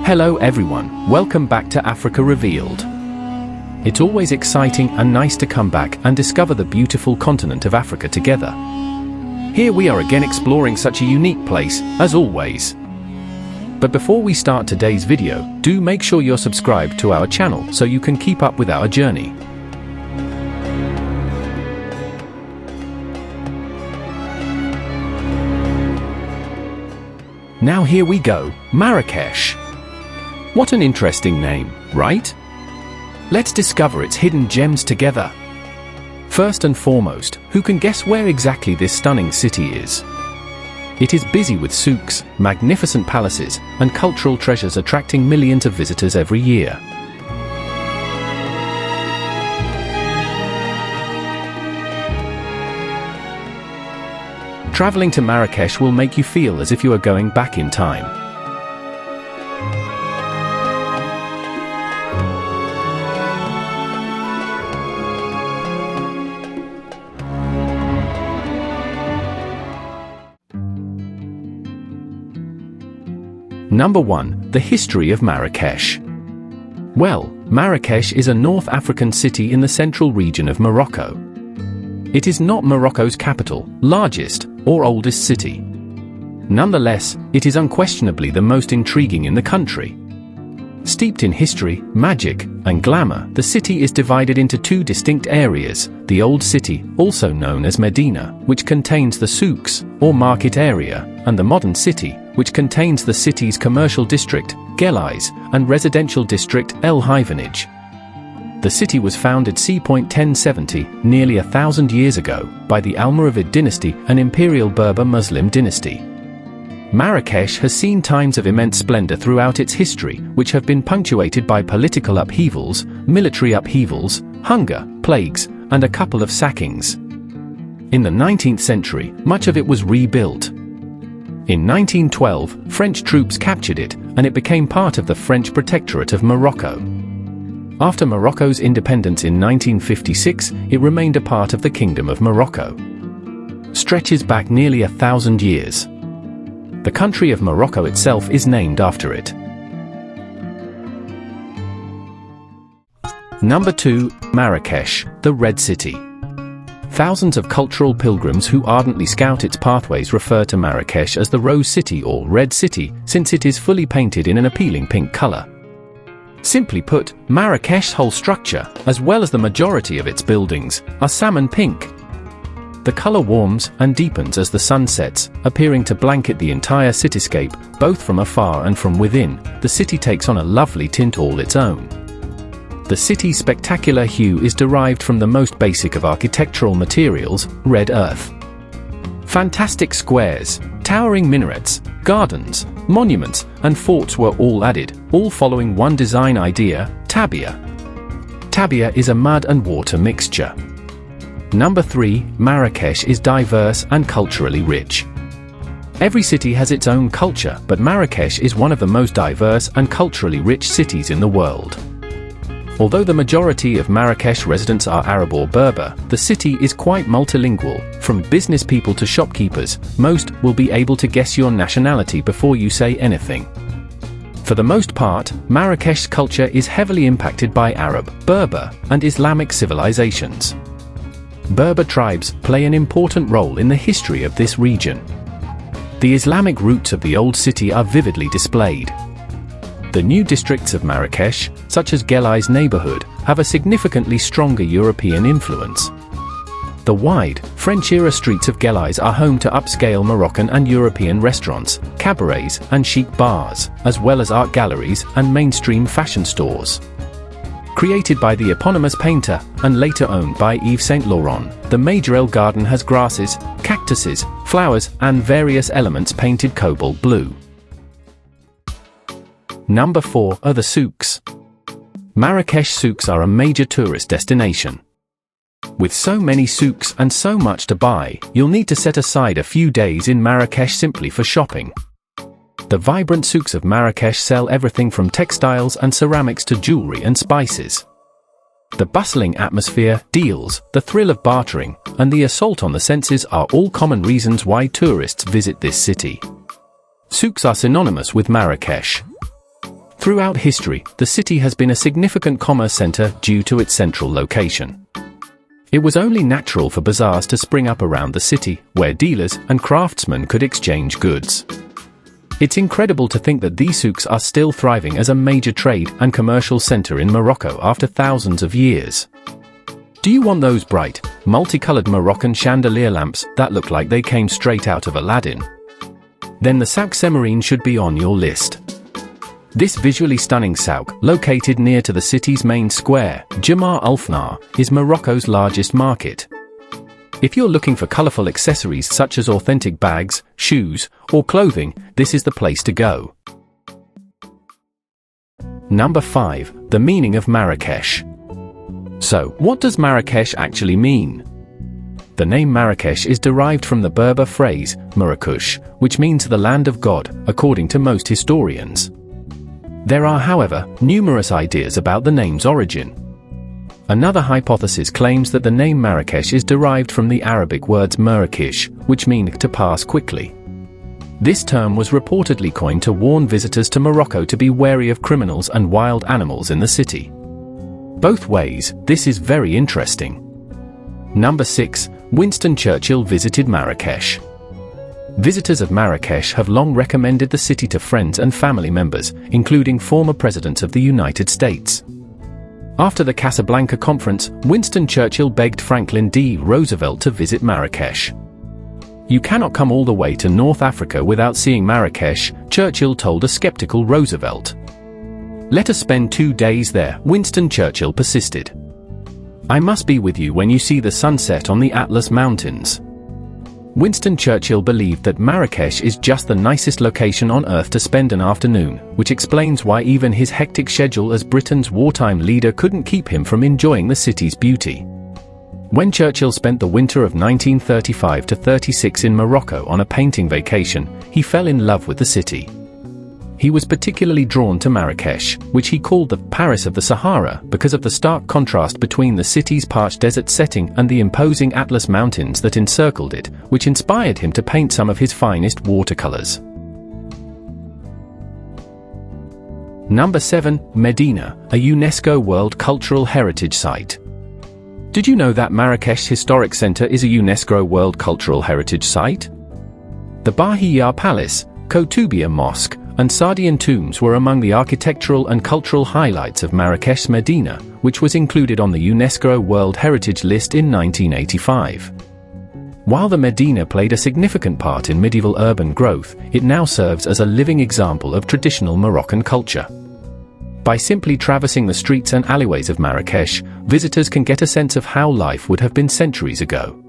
Hello everyone, welcome back to Africa Revealed. It's always exciting and nice to come back and discover the beautiful continent of Africa together. Here we are again exploring such a unique place, as always. But before we start today's video, do make sure you're subscribed to our channel so you can keep up with our journey. Now here we go, Marrakesh. What an interesting name, right? Let's discover its hidden gems together. First and foremost, who can guess where exactly this stunning city is? It is busy with souks, magnificent palaces, and cultural treasures attracting millions of visitors every year. Traveling to Marrakesh will make you feel as if you are going back in time. Number 1. The history of Marrakesh. Well, Marrakesh is a North African city in the central region of Morocco. It is not Morocco's capital, largest, or oldest city. Nonetheless, it is unquestionably the most intriguing in the country. Steeped in history, magic, and glamour, the city is divided into two distinct areas: the Old City, also known as Medina, which contains the souks, or market area, and the Modern City, which contains the city's commercial district, Guéliz, and residential district, El Hivanage. The city was founded c. 1070, nearly 1,000 years ago, by the Almoravid dynasty, an imperial Berber Muslim dynasty. Marrakesh has seen times of immense splendor throughout its history, which have been punctuated by political upheavals, military upheavals, hunger, plagues, and a couple of sackings. In the 19th century, much of it was rebuilt. In 1912, French troops captured it, and it became part of the French protectorate of Morocco. After Morocco's independence in 1956, it remained a part of the Kingdom of Morocco. Stretches back nearly 1,000 years. The country of Morocco itself is named after it. Number 2. Marrakesh, the Red City. Thousands of cultural pilgrims who ardently scout its pathways refer to Marrakesh as the Rose City or Red City, since it is fully painted in an appealing pink color. Simply put, Marrakesh's whole structure, as well as the majority of its buildings, are salmon pink. The color warms and deepens as the sun sets, appearing to blanket the entire cityscape, both from afar and from within. The city takes on a lovely tint all its own. The city's spectacular hue is derived from the most basic of architectural materials, red earth. Fantastic squares, towering minarets, gardens, monuments, and forts were all added, all following one design idea, tabia. Tabia is a mud and water mixture. Number 3. Marrakesh is diverse and culturally rich. Every city has its own culture, but Marrakesh is one of the most diverse and culturally rich cities in the world. Although the majority of Marrakesh residents are Arab or Berber, the city is quite multilingual. From business people to shopkeepers, most will be able to guess your nationality before you say anything. For the most part, Marrakesh's culture is heavily impacted by Arab, Berber, and Islamic civilizations. Berber tribes play an important role in the history of this region. The Islamic roots of the Old City are vividly displayed. The new districts of Marrakesh, such as Guéliz neighborhood, have a significantly stronger European influence. The wide, French-era streets of Guéliz are home to upscale Moroccan and European restaurants, cabarets, and chic bars, as well as art galleries and mainstream fashion stores. Created by the eponymous painter, and later owned by Yves Saint Laurent, the Majorelle garden has grasses, cactuses, flowers, and various elements painted cobalt blue. Number 4 are the souks. Marrakesh souks are a major tourist destination. With so many souks and so much to buy, you'll need to set aside a few days in Marrakesh simply for shopping. The vibrant souks of Marrakesh sell everything from textiles and ceramics to jewelry and spices. The bustling atmosphere, deals, the thrill of bartering, and the assault on the senses are all common reasons why tourists visit this city. Souks are synonymous with Marrakesh. Throughout history, the city has been a significant commerce center due to its central location. It was only natural for bazaars to spring up around the city, where dealers and craftsmen could exchange goods. It's incredible to think that these souks are still thriving as a major trade and commercial center in Morocco after thousands of years. Do you want those bright, multicolored Moroccan chandelier lamps that look like they came straight out of Aladdin? Then the souk Semarine should be on your list. This visually stunning souk, located near to the city's main square, Jamar al-Fnar, is Morocco's largest market. If you're looking for colorful accessories such as authentic bags, shoes, or clothing, this is the place to go. Number 5. The meaning of Marrakesh. So, what does Marrakesh actually mean? The name Marrakesh is derived from the Berber phrase, MARRAKECH, which means the land of God, according to most historians. There are, however, numerous ideas about the name's origin. Another hypothesis claims that the name Marrakesh is derived from the Arabic words marrakech, which mean to pass quickly. This term was reportedly coined to warn visitors to Morocco to be wary of criminals and wild animals in the city. Both ways, this is very interesting. Number 6. Winston Churchill visited Marrakesh. Visitors of Marrakesh have long recommended the city to friends and family members, including former presidents of the United States. After the Casablanca Conference, Winston Churchill begged Franklin D. Roosevelt to visit Marrakesh. "You cannot come all the way to North Africa without seeing Marrakesh," Churchill told a skeptical Roosevelt. "Let us spend 2 days there," Winston Churchill persisted. "I must be with you when you see the sunset on the Atlas Mountains." Winston Churchill believed that Marrakesh is just the nicest location on earth to spend an afternoon, which explains why even his hectic schedule as Britain's wartime leader couldn't keep him from enjoying the city's beauty. When Churchill spent the winter of 1935–36 in Morocco on a painting vacation, he fell in love with the city. He was particularly drawn to Marrakesh, which he called the Paris of the Sahara, because of the stark contrast between the city's parched desert setting and the imposing Atlas Mountains that encircled it, which inspired him to paint some of his finest watercolors. Number 7. Medina, a UNESCO World Cultural Heritage Site. Did you know that Marrakesh Historic Center is a UNESCO World Cultural Heritage Site? The Bahiyya Palace, Koutoubia Mosque, and Sardian tombs were among the architectural and cultural highlights of Marrakesh's Medina, which was included on the UNESCO World Heritage List in 1985. While the Medina played a significant part in medieval urban growth, it now serves as a living example of traditional Moroccan culture. By simply traversing the streets and alleyways of Marrakesh, visitors can get a sense of how life would have been centuries ago.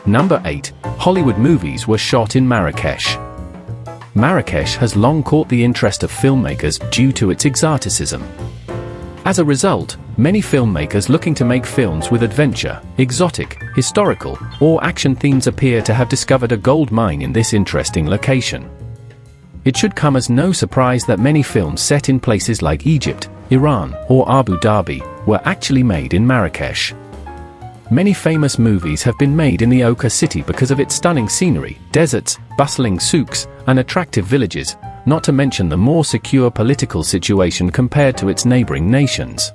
Number 8. Hollywood movies were shot in Marrakesh. Marrakesh has long caught the interest of filmmakers due to its exoticism. As a result, many filmmakers looking to make films with adventure, exotic, historical, or action themes appear to have discovered a gold mine in this interesting location. It should come as no surprise that many films set in places like Egypt, Iran, or Abu Dhabi were actually made in Marrakesh. Many famous movies have been made in the Ochre city because of its stunning scenery, deserts, bustling souks, and attractive villages, not to mention the more secure political situation compared to its neighboring nations.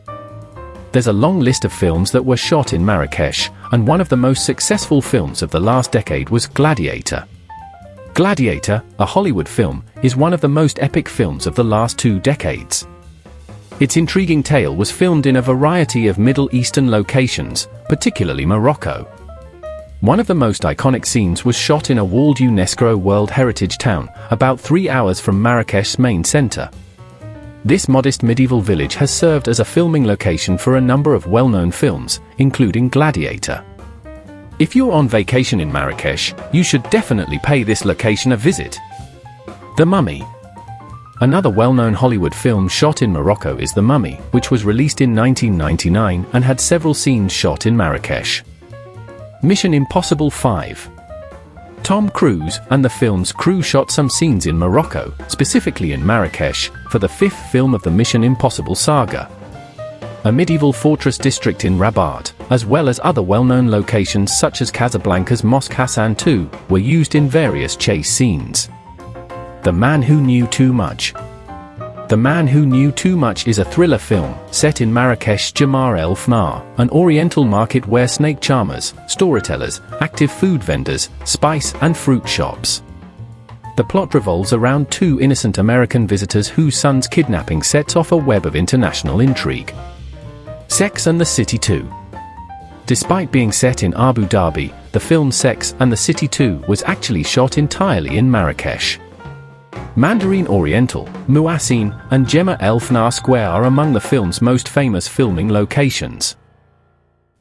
There's a long list of films that were shot in Marrakesh, and one of the most successful films of the last decade was Gladiator. Gladiator, a Hollywood film, is one of the most epic films of the last 2 decades. Its intriguing tale was filmed in a variety of Middle Eastern locations, particularly Morocco. One of the most iconic scenes was shot in a walled UNESCO World Heritage town, about 3 hours from Marrakesh's main center. This modest medieval village has served as a filming location for a number of well-known films, including Gladiator. If you're on vacation in Marrakesh, you should definitely pay this location a visit. The Mummy. Another well-known Hollywood film shot in Morocco is The Mummy, which was released in 1999 and had several scenes shot in Marrakesh. Mission Impossible 5. Tom Cruise and the film's crew shot some scenes in Morocco, specifically in Marrakesh, for the 5th film of the Mission Impossible saga. A medieval fortress district in Rabat, as well as other well-known locations such as Casablanca's Mosque Hassan II, were used in various chase scenes. The Man Who Knew Too Much. The Man Who Knew Too Much is a thriller film set in Marrakesh, Jamar El Fnar, an oriental market where snake charmers, storytellers, active food vendors, spice and fruit shops. The plot revolves around two innocent American visitors whose son's kidnapping sets off a web of international intrigue. Sex and the City 2. Despite being set in Abu Dhabi, the film Sex and the City 2 was actually shot entirely in Marrakesh. Mandarin Oriental, Muassin, and Gemma El Fnar Square are among the film's most famous filming locations.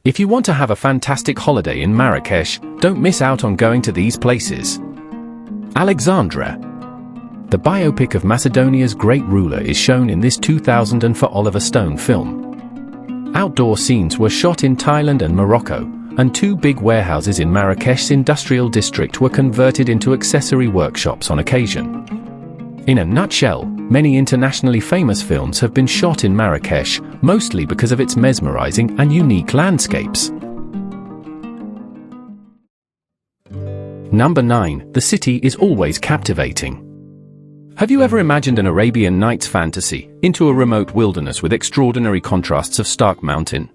If you want to have a fantastic holiday in Marrakesh, don't miss out on going to these places. Alexandria. The biopic of Macedonia's great ruler is shown in this 2004 Oliver Stone film. Outdoor scenes were shot in Thailand and Morocco, and two big warehouses in Marrakesh's industrial district were converted into accessory workshops on occasion. In a nutshell, many internationally famous films have been shot in Marrakesh, mostly because of its mesmerizing and unique landscapes. Number 9. The city is always captivating. Have you ever imagined an Arabian Nights fantasy into a remote wilderness with extraordinary contrasts of stark mountain?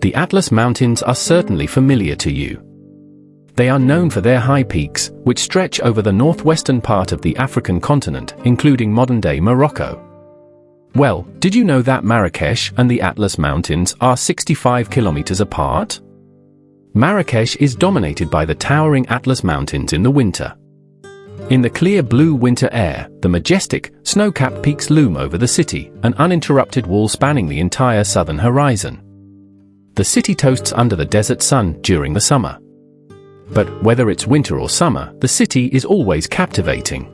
The Atlas Mountains are certainly familiar to you. They are known for their high peaks, which stretch over the northwestern part of the African continent, including modern-day Morocco. Well, did you know that Marrakesh and the Atlas Mountains are 65 kilometers apart? Marrakesh is dominated by the towering Atlas Mountains in the winter. In the clear blue winter air, the majestic, snow-capped peaks loom over the city, an uninterrupted wall spanning the entire southern horizon. The city toasts under the desert sun during the summer. But whether it's winter or summer, the city is always captivating.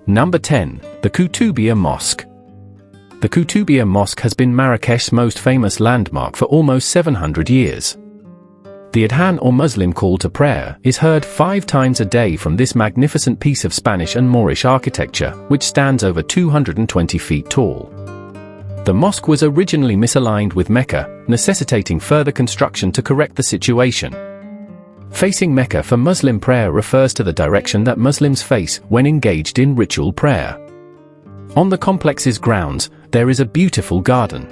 Number 10. The Koutoubia Mosque. The Koutoubia Mosque has been Marrakesh's most famous landmark for almost 700 years. The adhan or Muslim call to prayer is heard 5 times a day from this magnificent piece of Spanish and Moorish architecture, which stands over 220 feet tall. The mosque was originally misaligned with Mecca, necessitating further construction to correct the situation. Facing Mecca for Muslim prayer refers to the direction that Muslims face when engaged in ritual prayer. On the complex's grounds, there is a beautiful garden.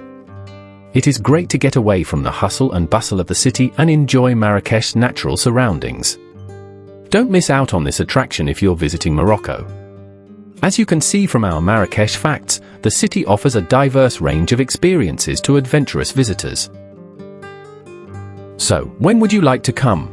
It is great to get away from the hustle and bustle of the city and enjoy Marrakesh's natural surroundings. Don't miss out on this attraction if you're visiting Morocco. As you can see from our Marrakesh facts, the city offers a diverse range of experiences to adventurous visitors. So, when would you like to come?